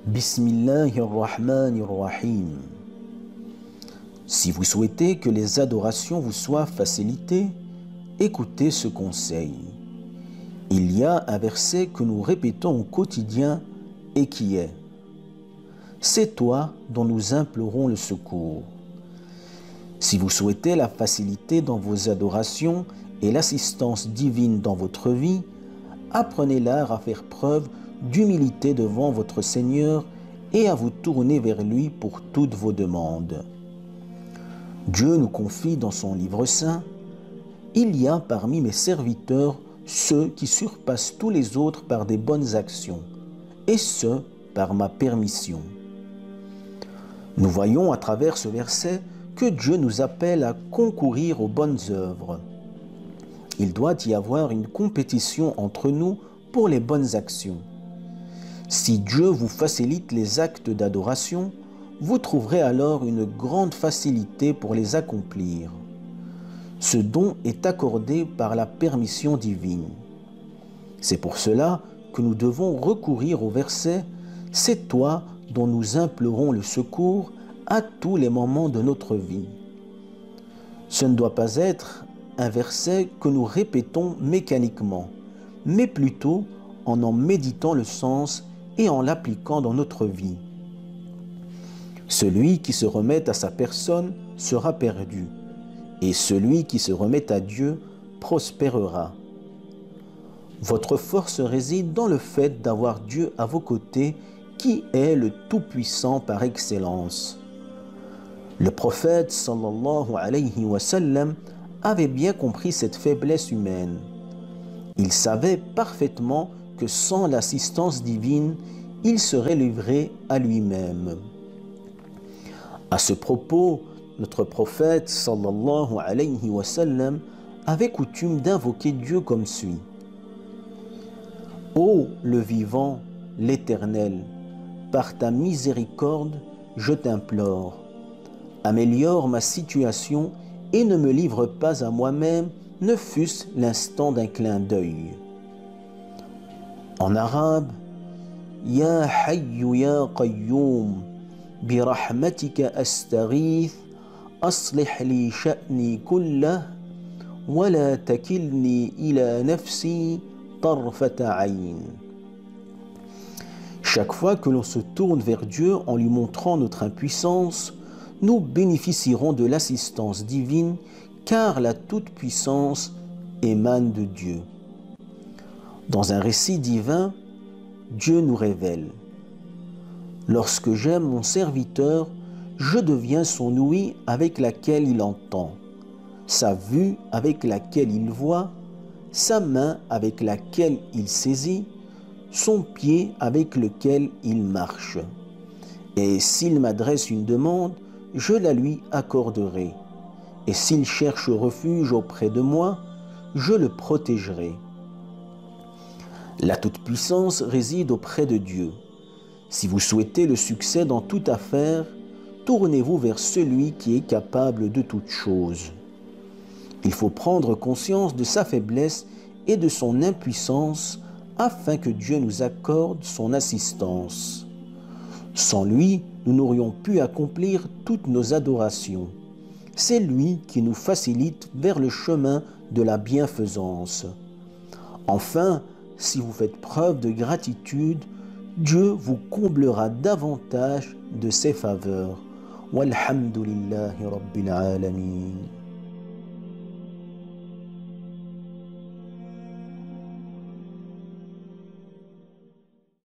Bismillahirrahmanirrahim. Si vous souhaitez que les adorations vous soient facilitées, écoutez ce conseil. Il y a un verset que nous répétons au quotidien et qui est « C'est toi dont nous implorons le secours ». Si vous souhaitez la facilité dans vos adorations et l'assistance divine dans votre vie, apprenez l'art à faire preuve d'humilité devant votre Seigneur et à vous tourner vers lui pour toutes vos demandes. Dieu nous confie dans son livre saint « Il y a parmi mes serviteurs ceux qui surpassent tous les autres par des bonnes actions, et ce, par ma permission. » Nous voyons à travers ce verset que Dieu nous appelle à concourir aux bonnes œuvres. Il doit y avoir une compétition entre nous pour les bonnes actions. Si Dieu vous facilite les actes d'adoration, vous trouverez alors une grande facilité pour les accomplir. Ce don est accordé par la permission divine. C'est pour cela que nous devons recourir au verset « C'est toi dont nous implorons le secours à tous les moments de notre vie ». Ce ne doit pas être un verset que nous répétons mécaniquement, mais plutôt en méditant le sens et en l'appliquant dans notre vie. Celui qui se remet à sa personne sera perdu, et celui qui se remet à Dieu prospérera. Votre force réside dans le fait d'avoir Dieu à vos côtés, qui est le Tout-Puissant par excellence. Le prophète sallallahu alayhi wa sallam avait bien compris cette faiblesse humaine. Il savait parfaitement que sans l'assistance divine, il serait livré à lui-même. À ce propos, notre prophète sallallahu alayhi wa sallam avait coutume d'invoquer Dieu comme suit. Ô le vivant, l'Éternel, par ta miséricorde, je t'implore. Améliore ma situation et ne me livre pas à moi-même, ne fût-ce l'instant d'un clin d'œil. En arabe, Ya Hayyu Ya Qayyum, bi rahmatika astaghith, aslih li sha'ni kullah, wa la takilni ila nafsi tarfata ayn. Chaque fois que l'on se tourne vers Dieu en lui montrant notre impuissance, nous bénéficierons de l'assistance divine car la toute-puissance émane de Dieu. Dans un récit divin, Dieu nous révèle « Lorsque j'aime mon serviteur, je deviens son ouïe avec laquelle il entend, sa vue avec laquelle il voit, sa main avec laquelle il saisit, son pied avec lequel il marche. Et s'il m'adresse une demande, je la lui accorderai. Et s'il cherche refuge auprès de moi, je le protégerai. » La toute-puissance réside auprès de Dieu. Si vous souhaitez le succès dans toute affaire, tournez-vous vers celui qui est capable de toutes choses. Il faut prendre conscience de sa faiblesse et de son impuissance afin que Dieu nous accorde son assistance. Sans lui, nous n'aurions pu accomplir toutes nos adorations. C'est lui qui nous facilite vers le chemin de la bienfaisance. Enfin, si vous faites preuve de gratitude, Dieu vous comblera davantage de ses faveurs. Walhamdulillahi Rabbil Alamin.